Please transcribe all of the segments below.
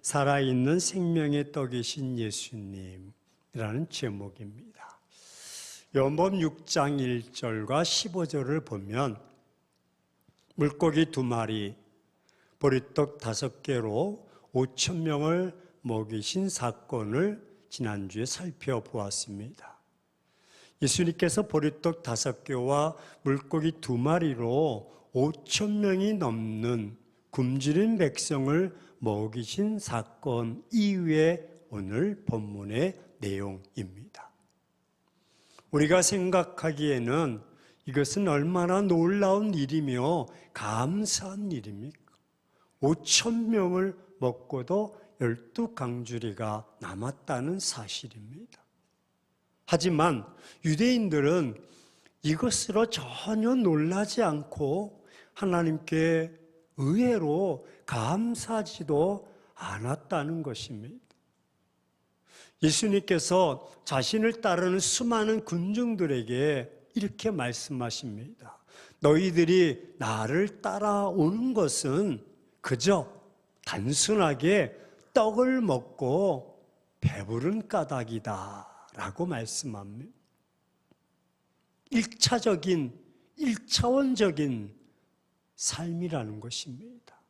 살아있는 생명의 떡이신 예수님이라는 제목입니다. 요한복음 6장 1절과 15절을 보면 물고기 2마리, 보리떡 5개로 5,000명을 먹이신 사건을 지난주에 살펴보았습니다. 예수님께서 보리떡 5개와 물고기 2마리로 5,000명이 넘는 굶주린 백성을 먹이신 사건 이후의 오늘 본문의 내용입니다. 우리가 생각하기에는 이것은 얼마나 놀라운 일이며 감사한 일입니까? 5,000명을 먹고도 12강주리가 남았다는 사실입니다. 하지만 유대인들은 이것으로 전혀 놀라지 않고 하나님께 의외로 감사하지도 않았다는 것입니다. 예수님께서 자신을 따르는 수많은 군중들에게 이렇게 말씀하십니다. 너희들이 나를 따라오는 것은 그저 단순하게 떡을 먹고 배부른 까닭이다 라고 말씀합니다. 1차원적인 삶이라는 것입니다.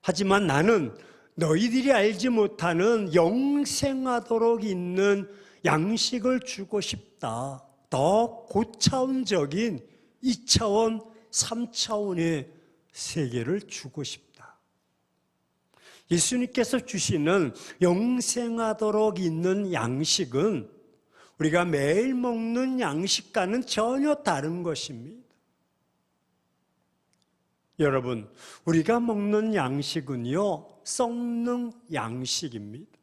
하지만 나는 너희들이 알지 못하는 영생하도록 있는 양식을 주고 싶다. 더 고차원적인 2차원, 3차원의 세계를 주고 싶다. 예수님께서 주시는 영생하도록 있는 양식은 우리가 매일 먹는 양식과는 전혀 다른 것입니다. 여러분, 우리가 먹는 양식은요, 썩는 양식입니다.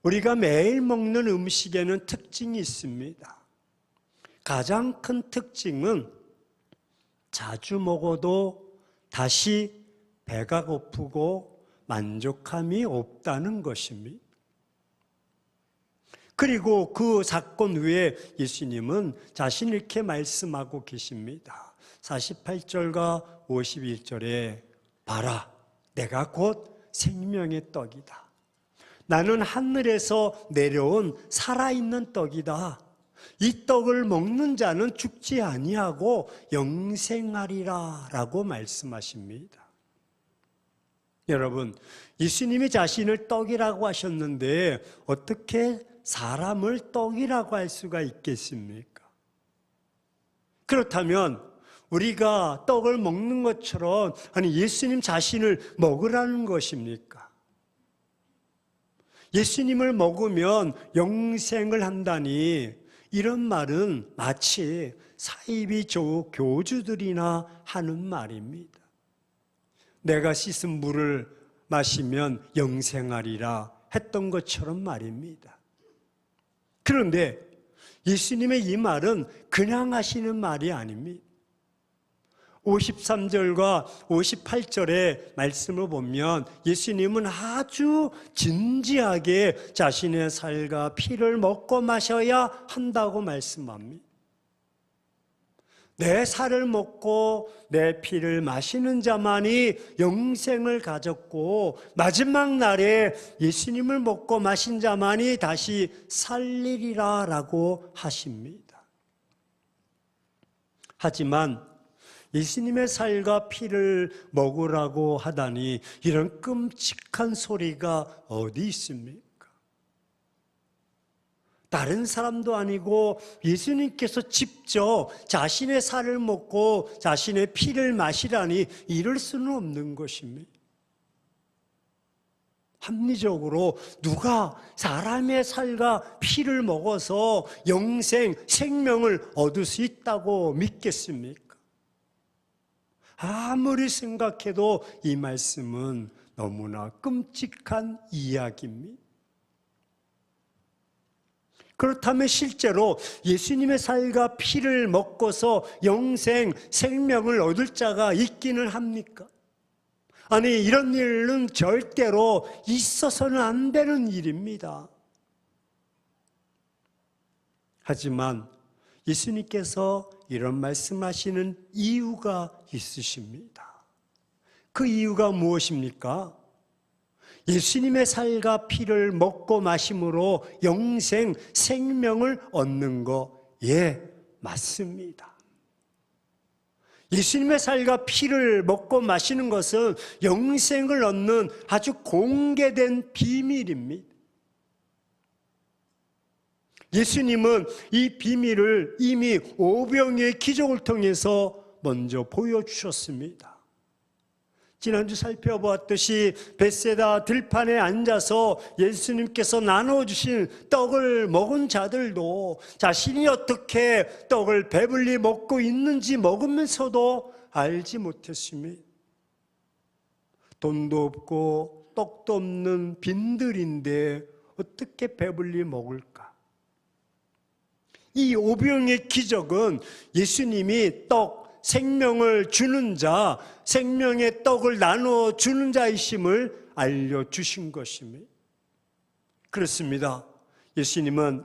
우리가 매일 먹는 음식에는 특징이 있습니다. 가장 큰 특징은 자주 먹어도 다시 배가 고프고 만족함이 없다는 것입니다. 그리고 그 사건 후에 예수님은 자신이 이렇게 말씀하고 계십니다. 48절과 51절에 봐라, 내가 곧 생명의 떡이다. 나는 하늘에서 내려온 살아있는 떡이다. 이 떡을 먹는 자는 죽지 아니하고 영생하리라 라고 말씀하십니다. 여러분, 예수님이 자신을 떡이라고 하셨는데 어떻게 사람을 떡이라고 할 수가 있겠습니까? 그렇다면 우리가 떡을 먹는 것처럼 아니 예수님 자신을 먹으라는 것입니까? 예수님을 먹으면 영생을 한다니 이런 말은 마치 사이비 교주들이나 하는 말입니다. 내가 씻은 물을 마시면 영생하리라 했던 것처럼 말입니다. 그런데 예수님의 이 말은 그냥 하시는 말이 아닙니다. 53절과 58절의 말씀을 보면 예수님은 아주 진지하게 자신의 살과 피를 먹고 마셔야 한다고 말씀합니다. 내 살을 먹고 내 피를 마시는 자만이 영생을 가졌고 마지막 날에 예수님을 먹고 마신 자만이 다시 살리리라 라고 하십니다. 하지만 예수님의 살과 피를 먹으라고 하다니 이런 끔찍한 소리가 어디 있습니까? 다른 사람도 아니고 예수님께서 직접 자신의 살을 먹고 자신의 피를 마시라니 이럴 수는 없는 것입니다. 합리적으로 누가 사람의 살과 피를 먹어서 영생, 생명을 얻을 수 있다고 믿겠습니까? 아무리 생각해도 이 말씀은 너무나 끔찍한 이야기입니다. 그렇다면 실제로 예수님의 살과 피를 먹고서 영생, 생명을 얻을 자가 있기는 합니까? 아니, 이런 일은 절대로 있어서는 안 되는 일입니다. 하지만 예수님께서 이런 말씀하시는 이유가 있으십니다. 그 이유가 무엇입니까? 예수님의 살과 피를 먹고 마심으로 영생, 생명을 얻는 거, 예, 맞습니다. 예수님의 살과 피를 먹고 마시는 것은 영생을 얻는 아주 공개된 비밀입니다. 예수님은 이 비밀을 이미 오병이의 기적을 통해서 먼저 보여주셨습니다. 지난주 살펴보았듯이 벳세다 들판에 앉아서 예수님께서 나눠주신 떡을 먹은 자들도 자신이 어떻게 떡을 배불리 먹고 있는지 먹으면서도 알지 못했습니다. 돈도 없고 떡도 없는 빈들인데 어떻게 배불리 먹을까? 이 오병의 기적은 예수님이 떡, 생명을 주는 자, 생명의 떡을 나누어 주는 자이심을 알려주신 것입니다. 그렇습니다. 예수님은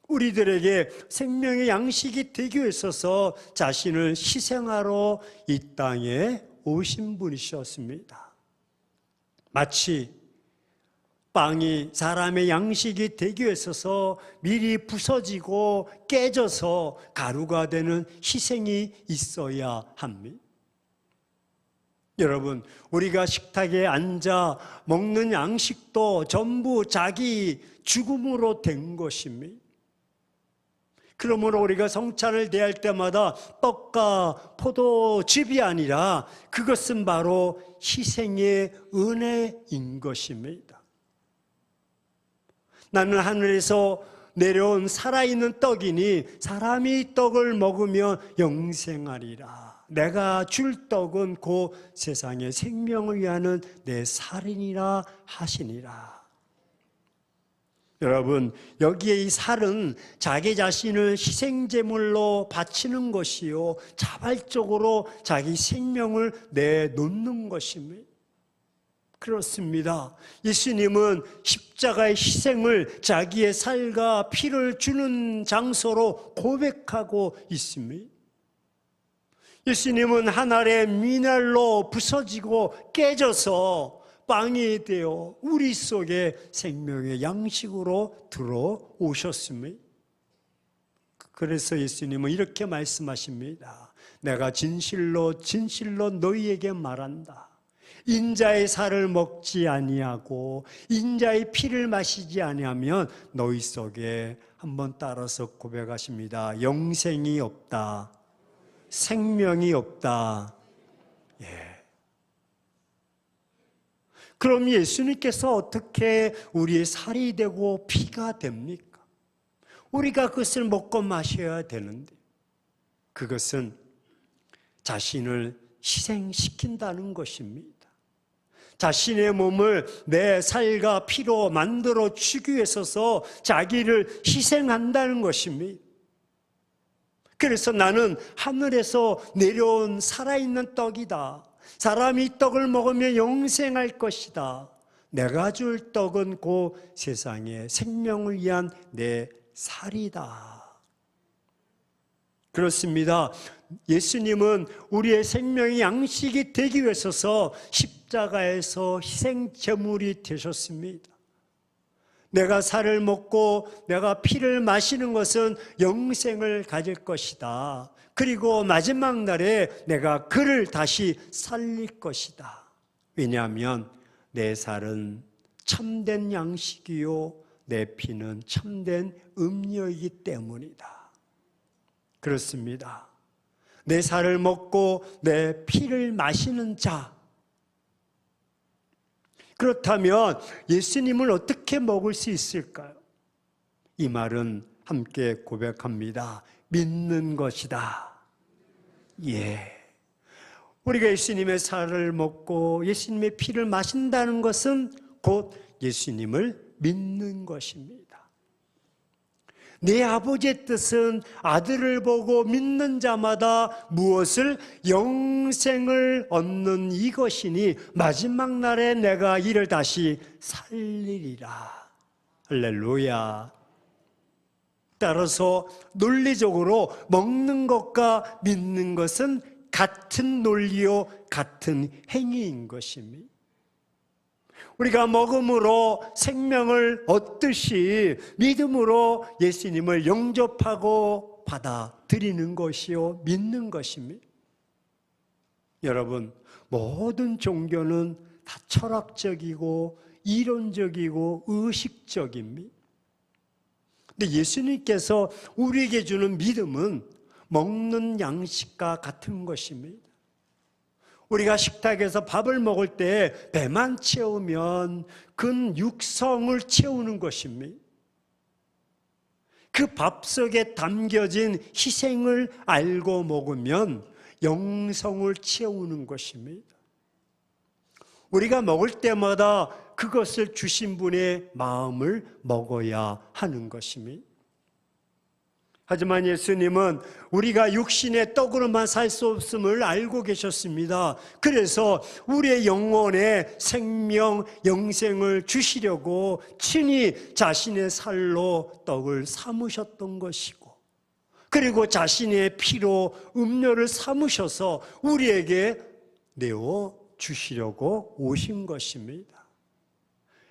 우리들에게 생명의 양식이 되기 위해서 자신을 희생하러 이 땅에 오신 분이셨습니다. 마치 빵이 사람의 양식이 되기 위해서 미리 부서지고 깨져서 가루가 되는 희생이 있어야 합니다. 여러분, 우리가 식탁에 앉아 먹는 양식도 전부 자기 죽음으로 된 것입니다. 그러므로 우리가 성찬을 대할 때마다 떡과 포도즙이 아니라 그것은 바로 희생의 은혜인 것입니다. 나는 하늘에서 내려온 살아있는 떡이니 사람이 떡을 먹으면 영생하리라. 내가 줄 떡은 곧 세상의 생명을 위하는 내 살이니라 하시니라. 여러분, 여기에 이 살은 자기 자신을 희생제물로 바치는 것이요, 자발적으로 자기 생명을 내놓는 것입니다. 그렇습니다. 예수님은 십자가의 희생을 자기의 살과 피를 주는 장소로 고백하고 있습니다. 예수님은 한 알의 미날로 부서지고 깨져서 빵이 되어 우리 속에 생명의 양식으로 들어오셨습니다. 그래서 예수님은 이렇게 말씀하십니다. 내가 진실로 진실로 너희에게 말한다. 인자의 살을 먹지 아니하고 인자의 피를 마시지 아니하면 너희 속에, 한번 따라서 고백하십니다. 영생이 없다. 생명이 없다. 예. 그럼 예수님께서 어떻게 우리의 살이 되고 피가 됩니까? 우리가 그것을 먹고 마셔야 되는데, 그것은 자신을 희생시킨다는 것입니다. 자신의 몸을 내 살과 피로 만들어 주기 위해서 자기를 희생한다는 것입니다. 그래서 나는 하늘에서 내려온 살아있는 떡이다. 사람이 떡을 먹으면 영생할 것이다. 내가 줄 떡은 곧 세상의 생명을 위한 내 살이다. 그렇습니다. 예수님은 우리의 생명의 양식이 되기 위해서 십자가에서 희생제물이 되셨습니다. 내가 살을 먹고 내가 피를 마시는 것은 영생을 가질 것이다. 그리고 마지막 날에 내가 그를 다시 살릴 것이다. 왜냐하면 내 살은 참된 양식이요, 내 피는 참된 음료이기 때문이다. 그렇습니다. 내 살을 먹고 내 피를 마시는 자, 그렇다면 예수님을 어떻게 먹을 수 있을까요? 이 말은 함께 고백합니다. 믿는 것이다. 예. 우리가 예수님의 살을 먹고 예수님의 피를 마신다는 것은 곧 예수님을 믿는 것입니다. 내 아버지의 뜻은 아들을 보고 믿는 자마다 무엇을? 영생을 얻는 이것이니 마지막 날에 내가 이를 다시 살리리라. 할렐루야. 따라서 논리적으로 먹는 것과 믿는 것은 같은 논리요 같은 행위인 것입니다. 우리가 먹음으로 생명을 얻듯이 믿음으로 예수님을 영접하고 받아들이는 것이요 믿는 것입니다. 여러분, 모든 종교는 다 철학적이고 이론적이고 의식적입니다. 근데 예수님께서 우리에게 주는 믿음은 먹는 양식과 같은 것입니다. 우리가 식탁에서 밥을 먹을 때 배만 채우면 그 육성을 채우는 것입니다. 그 밥 속에 담겨진 희생을 알고 먹으면 영성을 채우는 것입니다. 우리가 먹을 때마다 그것을 주신 분의 마음을 먹어야 하는 것입니다. 하지만 예수님은 우리가 육신의 떡으로만 살 수 없음을 알고 계셨습니다. 그래서 우리의 영혼에 생명, 영생을 주시려고 친히 자신의 살로 떡을 삼으셨던 것이고, 그리고 자신의 피로 음료를 삼으셔서 우리에게 내어 주시려고 오신 것입니다.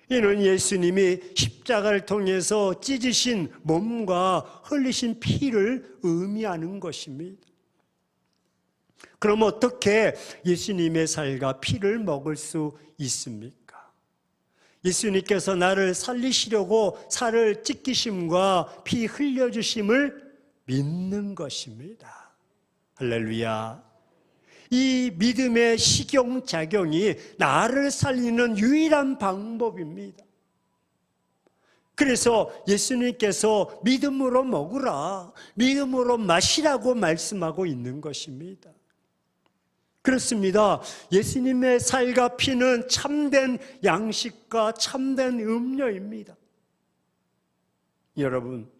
이는 예수님이 십자가를 통해서 찢으신 몸과 흘리신 피를 의미하는 것입니다. 그럼 어떻게 예수님의 살과 피를 먹을 수 있습니까? 예수님께서 나를 살리시려고 살을 찢기심과 피 흘려주심을 믿는 것입니다. 할렐루야. 이 믿음의 식용작용이 나를 살리는 유일한 방법입니다. 그래서 예수님께서 믿음으로 먹으라, 믿음으로 마시라고 말씀하고 있는 것입니다. 그렇습니다. 예수님의 살과 피는 참된 양식과 참된 음료입니다. 여러분,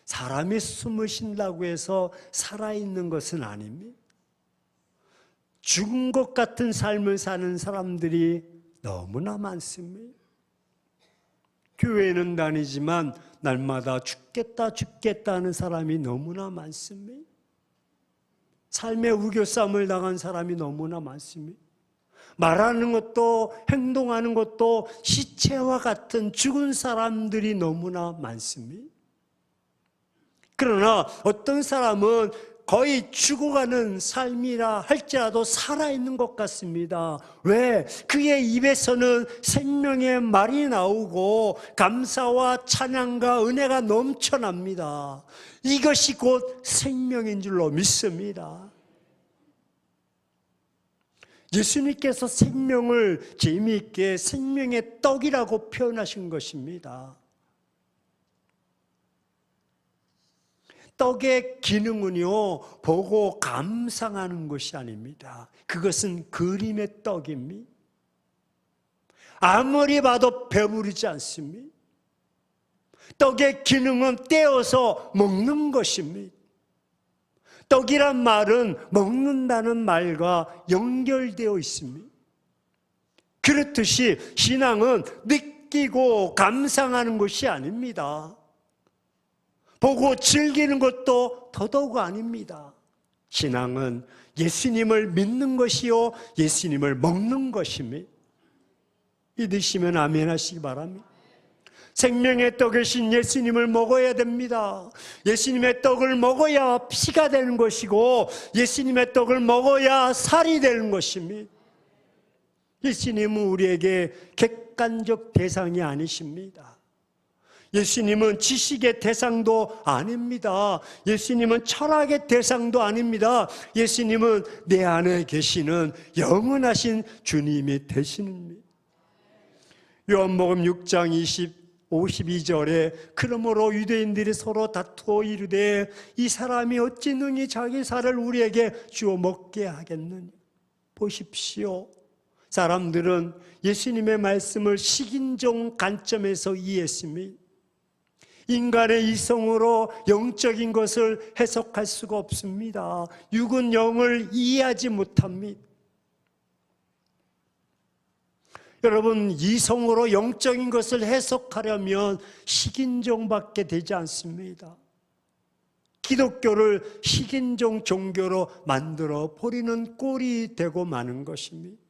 사람이 숨을 쉰다고 해서 살아있는 것은 아닙니다. 죽은 것 같은 삶을 사는 사람들이 너무나 많습니다. 교회는 다니지만 날마다 죽겠다 하는 사람이 너무나 많습니다. 삶의 우겨쌈을 당한 사람이 너무나 많습니다. 말하는 것도 행동하는 것도 시체와 같은 죽은 사람들이 너무나 많습니다. 그러나 어떤 사람은 거의 죽어가는 삶이라 할지라도 살아있는 것 같습니다. 왜? 그의 입에서는 생명의 말이 나오고 감사와 찬양과 은혜가 넘쳐납니다. 이것이 곧 생명인 줄로 믿습니다. 예수님께서 생명을 재미있게 생명의 떡이라고 표현하신 것입니다. 떡의 기능은요, 보고 감상하는 것이 아닙니다. 그것은 그림의 떡입니다. 아무리 봐도 배부르지 않습니다. 떡의 기능은 떼어서 먹는 것입니다. 떡이란 말은 먹는다는 말과 연결되어 있습니다. 그렇듯이 신앙은 느끼고 감상하는 것이 아닙니다. 보고 즐기는 것도 더더욱 아닙니다. 신앙은 예수님을 믿는 것이요 예수님을 먹는 것입니다. 믿으시면 아멘 하시기 바랍니다. 생명의 떡이신 예수님을 먹어야 됩니다. 예수님의 떡을 먹어야 피가 되는 것이고 예수님의 떡을 먹어야 살이 되는 것입니다. 예수님은 우리에게 객관적 대상이 아니십니다. 예수님은 지식의 대상도 아닙니다. 예수님은 철학의 대상도 아닙니다. 예수님은 내 안에 계시는 영원하신 주님이 되시는. 요한복음 6장 52절에 그러므로 유대인들이 서로 다투어 이르되 이 사람이 어찌 능히 자기 살을 우리에게 주어 먹게 하겠느냐. 보십시오. 사람들은 예수님의 말씀을 식인종 관점에서 이해했습니다. 인간의 이성으로 영적인 것을 해석할 수가 없습니다. 육은 영을 이해하지 못합니다. 여러분, 이성으로 영적인 것을 해석하려면 식인종밖에 되지 않습니다. 기독교를 식인종 종교로 만들어 버리는 꼴이 되고 마는 것입니다.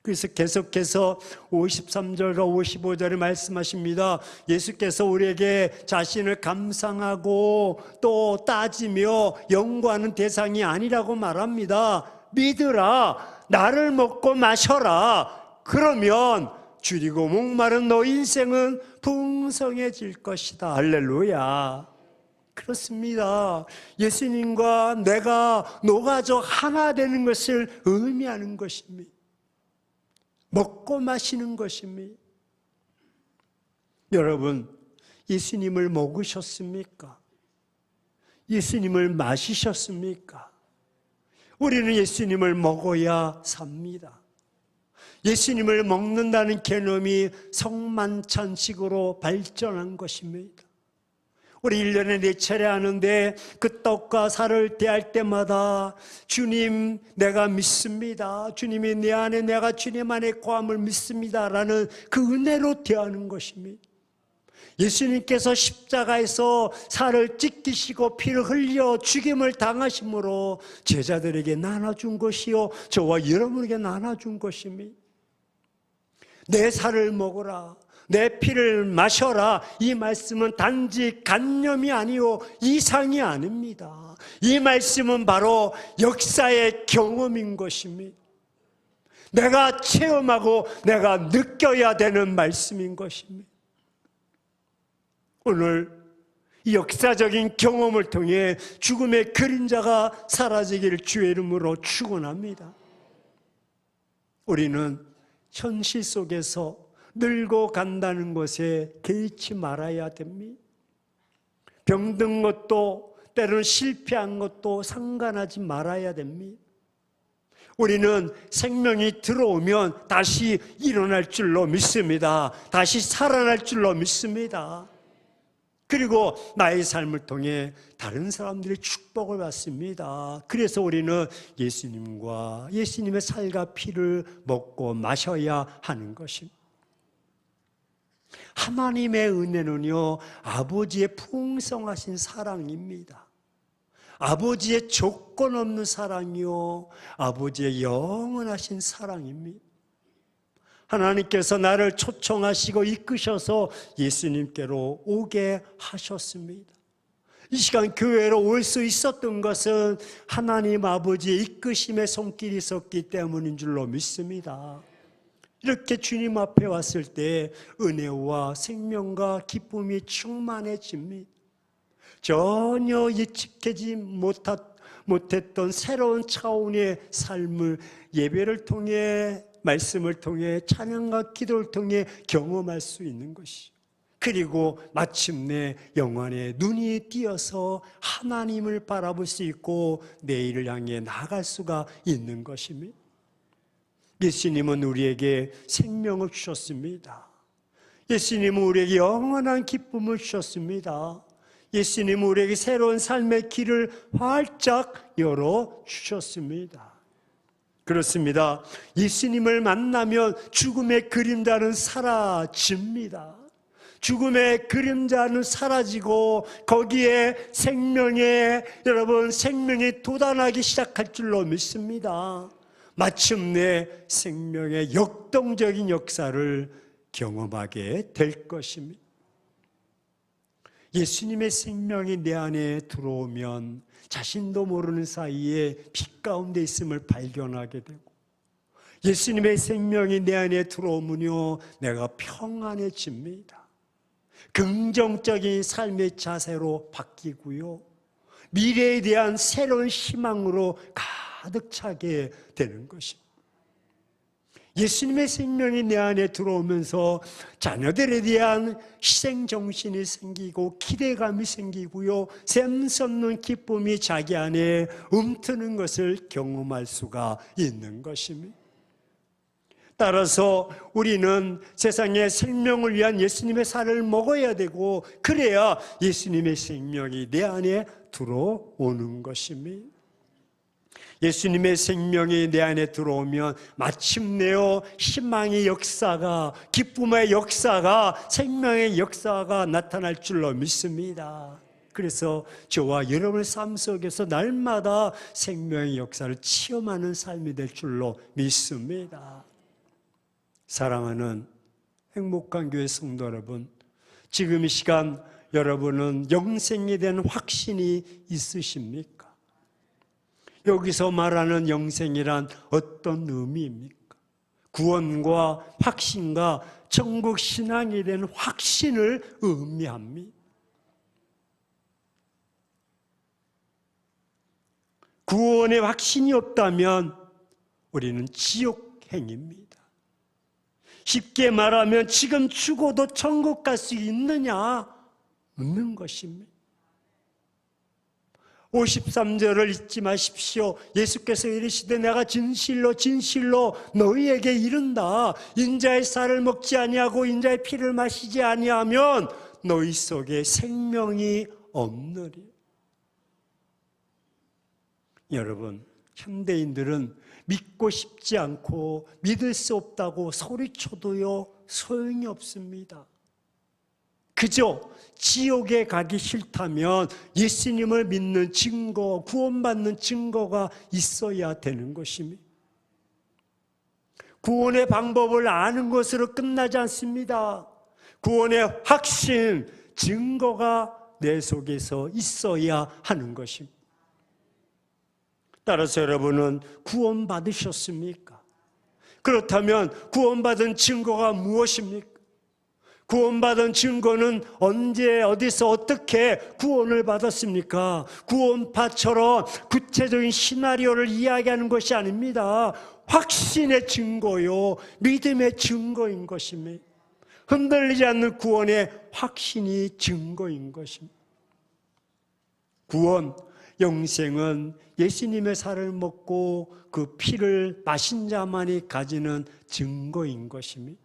그래서 계속해서 53절과 55절에 말씀하십니다. 예수께서 우리에게 자신을 감상하고 또 따지며 연구하는 대상이 아니라고 말합니다. 믿으라, 나를 먹고 마셔라. 그러면 줄이고 목마른 너 인생은 풍성해질 것이다. 할렐루야. 그렇습니다. 예수님과 내가 노가족 하나 되는 것을 의미하는 것입니다. 먹고 마시는 것입니다. 여러분, 예수님을 먹으셨습니까? 예수님을 마시셨습니까? 우리는 예수님을 먹어야 삽니다. 예수님을 먹는다는 개념이 성만찬식으로 발전한 것입니다. 우리 1년에 4차례 하는데 그 떡과 살을 대할 때마다 주님 내가 믿습니다. 주님이 내 안에 내가 주님 안에 거함을 믿습니다. 라는 그 은혜로 대하는 것입니다. 예수님께서 십자가에서 살을 찢기시고 피를 흘려 죽임을 당하심으로 제자들에게 나눠준 것이요 저와 여러분에게 나눠준 것입니다. 내 살을 먹어라, 내 피를 마셔라. 이 말씀은 단지 간념이 아니요 이상이 아닙니다. 이 말씀은 바로 역사의 경험인 것입니다. 내가 체험하고 내가 느껴야 되는 말씀인 것입니다. 오늘 이 역사적인 경험을 통해 죽음의 그림자가 사라지기를 주의 이름으로 축원합니다. 우리는 현실 속에서 늙어 간다는 것에 개의치 말아야 됩니다. 병든 것도 때로는 실패한 것도 상관하지 말아야 됩니다. 우리는 생명이 들어오면 다시 일어날 줄로 믿습니다. 다시 살아날 줄로 믿습니다. 그리고 나의 삶을 통해 다른 사람들이 축복을 받습니다. 그래서 우리는 예수님과 예수님의 살과 피를 먹고 마셔야 하는 것입니다. 하나님의 은혜는요, 아버지의 풍성하신 사랑입니다. 아버지의 조건 없는 사랑이요, 아버지의 영원하신 사랑입니다. 하나님께서 나를 초청하시고 이끄셔서 예수님께로 오게 하셨습니다. 이 시간 교회로 올 수 있었던 것은 하나님 아버지의 이끄심의 손길이 있었기 때문인 줄로 믿습니다. 이렇게 주님 앞에 왔을 때 은혜와 생명과 기쁨이 충만해집니다. 전혀 예측하지 못했던 새로운 차원의 삶을 예배를 통해, 말씀을 통해, 찬양과 기도를 통해 경험할 수 있는 것이죠. 그리고 마침내 영안에 눈이 띄어서 하나님을 바라볼 수 있고 내일을 향해 나아갈 수가 있는 것입니다. 예수님은 우리에게 생명을 주셨습니다. 예수님은 우리에게 영원한 기쁨을 주셨습니다. 예수님은 우리에게 새로운 삶의 길을 활짝 열어주셨습니다. 그렇습니다. 예수님을 만나면 죽음의 그림자는 사라집니다. 죽음의 그림자는 사라지고 거기에 생명이 돋아나기 시작할 줄로 믿습니다. 마침내 생명의 역동적인 역사를 경험하게 될 것입니다. 예수님의 생명이 내 안에 들어오면 자신도 모르는 사이에 빛 가운데 있음을 발견하게 되고, 예수님의 생명이 내 안에 들어오면요, 내가 평안해집니다. 긍정적인 삶의 자세로 바뀌고요, 미래에 대한 새로운 희망으로 가득 차게 되는 것입니다. 예수님의 생명이 내 안에 들어오면서 자녀들에 대한 희생정신이 생기고 기대감이 생기고요, 샘솟는 기쁨이 자기 안에 움트는 것을 경험할 수가 있는 것입니다. 따라서 우리는 세상의 생명을 위한 예수님의 살을 먹어야 되고, 그래야 예수님의 생명이 내 안에 들어오는 것입니다. 예수님의 생명이 내 안에 들어오면 마침내요, 희망의 역사가, 기쁨의 역사가, 생명의 역사가 나타날 줄로 믿습니다. 그래서 저와 여러분의 삶 속에서 날마다 생명의 역사를 체험하는 삶이 될 줄로 믿습니다. 사랑하는 행복한 교회 성도 여러분, 지금 이 시간 여러분은 영생에 대한 확신이 있으십니까? 여기서 말하는 영생이란 어떤 의미입니까? 구원과 확신과 천국 신앙에 대한 확신을 의미합니다. 구원의 확신이 없다면 우리는 지옥행입니다. 쉽게 말하면 지금 죽어도 천국 갈 수 있느냐 묻는 것입니다. 53절을 잊지 마십시오. 예수께서 이르시되 내가 진실로 진실로 너희에게 이른다. 인자의 살을 먹지 아니하고 인자의 피를 마시지 아니하면 너희 속에 생명이 없느니. 여러분, 현대인들은 믿고 싶지 않고 믿을 수 없다고 소리쳐도요 소용이 없습니다. 그저 지옥에 가기 싫다면 예수님을 믿는 증거, 구원받는 증거가 있어야 되는 것입니다. 구원의 방법을 아는 것으로 끝나지 않습니다. 구원의 확신, 증거가 내 속에서 있어야 하는 것입니다. 따라서 여러분은 구원받으셨습니까? 그렇다면 구원받은 증거가 무엇입니까? 구원받은 증거는 언제 어디서 어떻게 구원을 받았습니까? 구원파처럼 구체적인 시나리오를 이야기하는 것이 아닙니다. 확신의 증거요, 믿음의 증거인 것입니다. 흔들리지 않는 구원의 확신이 증거인 것입니다. 구원, 영생은 예수님의 살을 먹고 그 피를 마신 자만이 가지는 증거인 것입니다.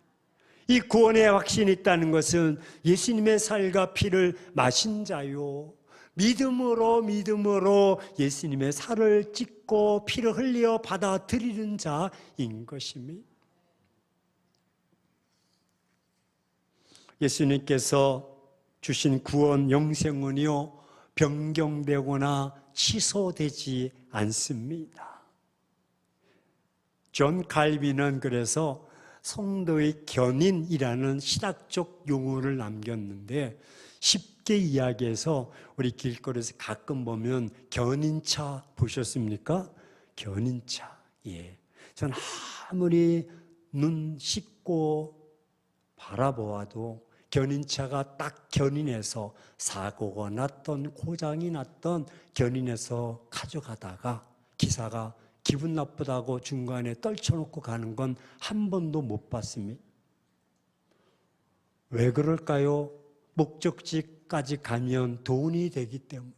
이 구원의 확신이 있다는 것은 예수님의 살과 피를 마신 자요, 믿음으로 예수님의 살을 찢고 피를 흘려 받아들이는 자인 것입니다. 예수님께서 주신 구원 영생은요 변경되거나 취소되지 않습니다. 존 칼빈은 그래서 성도의 견인이라는 신학적 용어를 남겼는데, 쉽게 이야기해서 우리 길거리에서 가끔 보면 견인차 보셨습니까? 견인차. 예. 전 아무리 눈 씻고 바라보아도 견인차가 딱 견인해서 사고가 났던 고장이 났던 견인해서 가져가다가 기사가 기분 나쁘다고 중간에 떨쳐놓고 가는 건 한 번도 못 봤습니다. 왜 그럴까요? 목적지까지 가면 돈이 되기 때문에.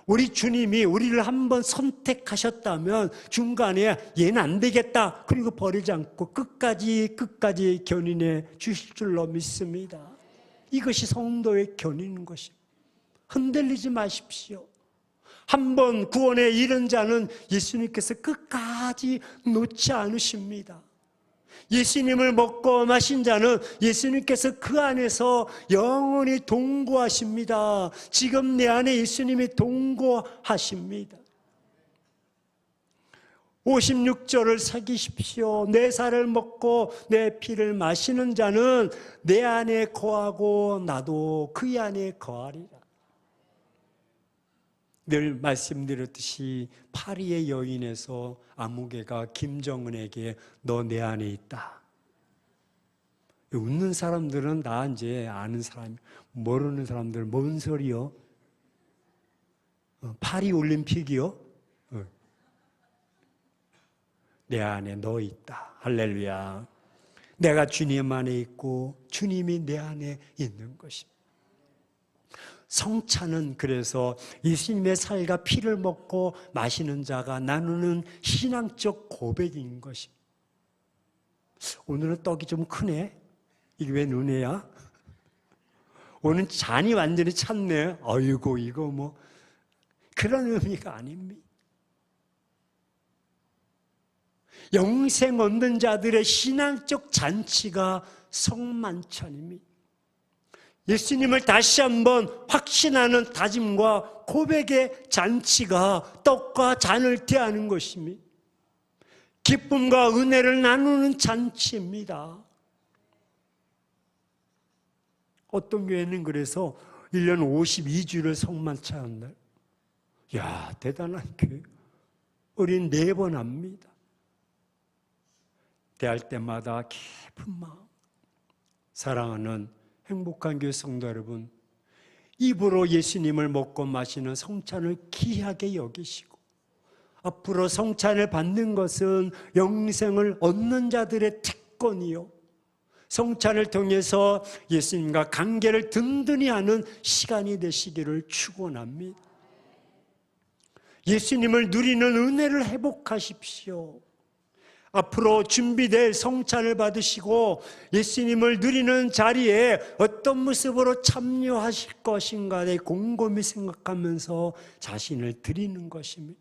우리 주님이 우리를 한번 선택하셨다면 중간에 얘는 안 되겠다 그리고 버리지 않고 끝까지 견인해 주실 줄로 믿습니다. 이것이 성도의 견인인 것입니다. 흔들리지 마십시오. 한번 구원에 이른 자는 예수님께서 끝까지 놓지 않으십니다. 예수님을 먹고 마신 자는 예수님께서 그 안에서 영원히 동거하십니다. 지금 내 안에 예수님이 동거하십니다. 56절을 새기십시오. 내 살을 먹고 내 피를 마시는 자는 내 안에 거하고 나도 그 안에 거하리라. 늘 말씀드렸듯이 파리의 여인에서 아무개가 김정은에게 너 내 안에 있다. 웃는 사람들은 나 이제 아는 사람, 모르는 사람들 뭔 소리요? 파리 올림픽이요? 내 안에 너 있다. 할렐루야. 내가 주님 안에 있고 주님이 내 안에 있는 것입니다. 성찬은 그래서 예수님의 살과 피를 먹고 마시는 자가 나누는 신앙적 고백인 것입니다. 오늘은 떡이 좀 크네. 이게 왜 눈에야? 오늘 잔이 완전히 찼네. 아이고 이거 뭐 그런 의미가 아닙니다. 영생 얻는 자들의 신앙적 잔치가 성만찬입니다. 예수님을 다시 한번 확신하는 다짐과 고백의 잔치가 떡과 잔을 대하는 것입니다. 기쁨과 은혜를 나누는 잔치입니다. 어떤 교회는 그래서 1년 52주를 성만찬 한다. 야, 대단한 교회. 우린 4번 합니다. 대할 때마다 깊은 마음. 사랑하는 행복한 교회 성도 여러분, 입으로 예수님을 먹고 마시는 성찬을 귀하게 여기시고 앞으로 성찬을 받는 것은 영생을 얻는 자들의 특권이요, 성찬을 통해서 예수님과 관계를 든든히 하는 시간이 되시기를 축원합니다. 예수님을 누리는 은혜를 회복하십시오. 앞으로 준비될 성찬을 받으시고 예수님을 누리는 자리에 어떤 모습으로 참여하실 것인가에 곰곰이 생각하면서 자신을 드리는 것입니다.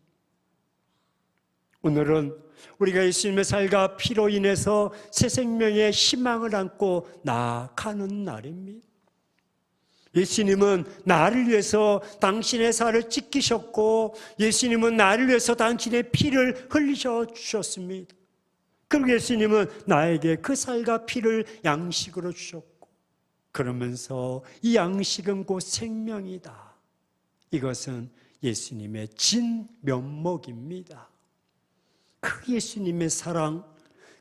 오늘은 우리가 예수님의 살과 피로 인해서 새 생명의 희망을 안고 나아가는 날입니다. 예수님은 나를 위해서 당신의 살을 찢기셨고 예수님은 나를 위해서 당신의 피를 흘리셔 주셨습니다. 그리고 예수님은 나에게 그 살과 피를 양식으로 주셨고, 그러면서 이 양식은 곧 생명이다. 이것은 예수님의 진면목입니다. 그 예수님의 사랑,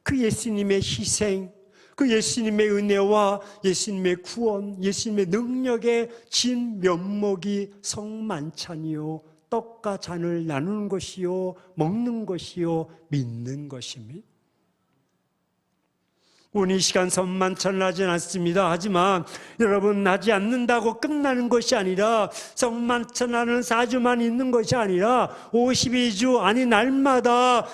그 예수님의 희생, 그 예수님의 은혜와 예수님의 구원, 예수님의 능력의 진면목이 성만찬이요, 떡과 잔을 나누는 것이요, 먹는 것이요, 믿는 것입니다. 우리 이 시간 성만찬을 하진 않습니다. 하지만 여러분, 하지 않는다고 끝나는 것이 아니라, 성만찬하는 4주만 있는 것이 아니라 52주, 아니 날마다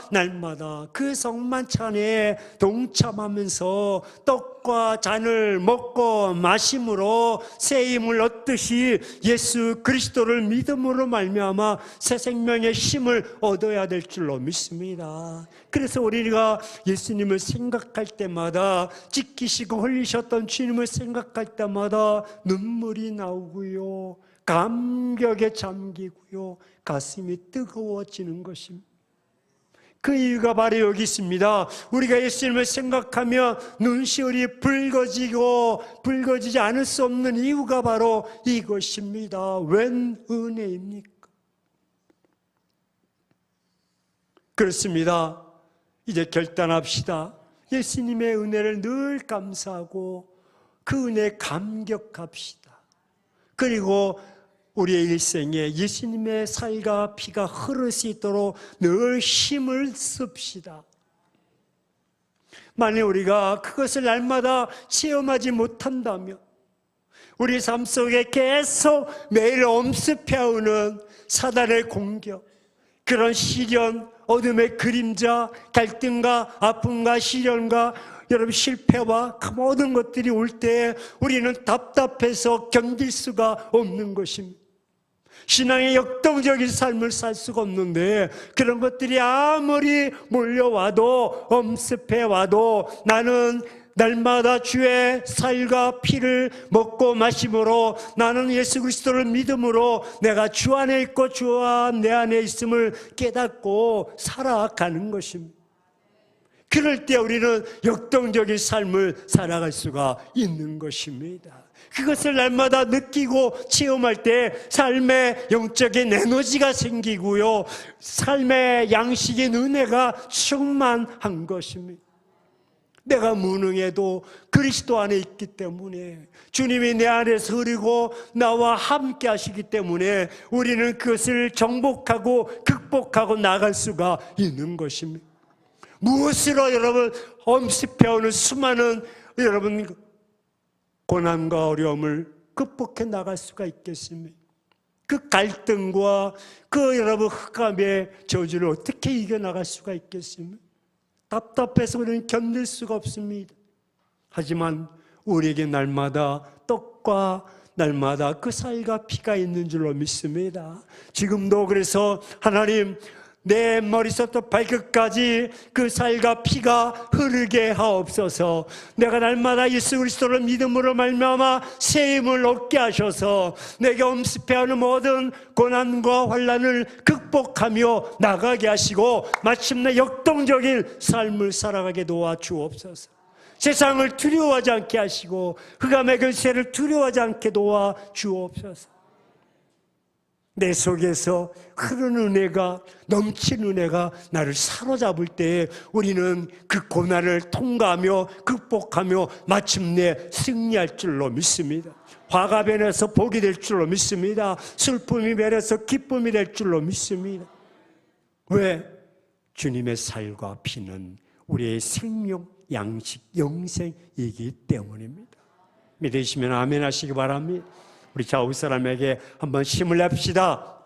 그 성만찬에 동참하면서 떡과 잔을 먹고 마심으로 새 힘을 얻듯이 예수 그리스도를 믿음으로 말미암아 새 생명의 힘을 얻어야 될 줄로 믿습니다. 그래서 우리가 예수님을 생각할 때마다, 찢기시고 흘리셨던 주님을 생각할 때마다 눈물이 나오고요, 감격에 잠기고요, 가슴이 뜨거워지는 것입니다. 그 이유가 바로 여기 있습니다. 우리가 예수님을 생각하며 눈시울이 붉어지지 않을 수 없는 이유가 바로 이것입니다. 웬 은혜입니까? 그렇습니다. 이제 결단합시다. 예수님의 은혜를 늘 감사하고 그 은혜에 감격합시다. 그리고 우리의 일생에 예수님의 살과 피가 흐를 수 있도록 늘 힘을 씁시다. 만약 우리가 그것을 날마다 체험하지 못한다면 우리 삶 속에 계속 매일 엄습해오는 사단의 공격, 그런 시련, 어둠의 그림자, 갈등과 아픔과 시련과 여러분 실패와 그 모든 것들이 올 때 우리는 답답해서 견딜 수가 없는 것입니다. 신앙의 역동적인 삶을 살 수가 없는데, 그런 것들이 아무리 몰려와도, 엄습해와도 나는 날마다 주의 살과 피를 먹고 마심으로, 나는 예수 그리스도를 믿음으로 내가 주 안에 있고 주와 내 안에 있음을 깨닫고 살아가는 것입니다. 그럴 때 우리는 역동적인 삶을 살아갈 수가 있는 것입니다. 그것을 날마다 느끼고 체험할 때 삶의 영적인 에너지가 생기고요, 삶의 양식인 은혜가 충만한 것입니다. 내가 무능해도 그리스도 안에 있기 때문에, 주님이 내 안에서 흐르고 나와 함께 하시기 때문에 우리는 그것을 정복하고 극복하고 나갈 수가 있는 것입니다. 무엇으로 여러분 엄습해오는 수많은 여러분 고난과 어려움을 극복해 나갈 수가 있겠습니까? 그 갈등과 그 여러분 흑암의 저주를 어떻게 이겨나갈 수가 있겠습니까? 답답해서 우리는 견딜 수가 없습니다. 하지만 우리에게 날마다 떡과 날마다 그 살과 피가 있는 줄로 믿습니다. 지금도 그래서 하나님, 내 머리부터 발끝까지 그 살과 피가 흐르게 하옵소서. 내가 날마다 예수 그리스도를 믿음으로 말미암아 새 힘을 얻게 하셔서 내게 엄습해하는 모든 고난과 환난을 극복하며 나가게 하시고 마침내 역동적인 삶을 살아가게 도와주옵소서. 세상을 두려워하지 않게 하시고 흑암의 근세를 두려워하지 않게 도와주옵소서. 내 속에서 흐르는 은혜가, 넘치는 은혜가 나를 사로잡을 때에 우리는 그 고난을 통과하며 극복하며 마침내 승리할 줄로 믿습니다. 화가 변해서 복이 될 줄로 믿습니다. 슬픔이 변해서 기쁨이 될 줄로 믿습니다. 왜? 주님의 살과 피는 우리의 생명, 양식, 영생이기 때문입니다. 믿으시면 아멘 하시기 바랍니다. 우리 좌우 사람에게 한번 힘을 냅시다.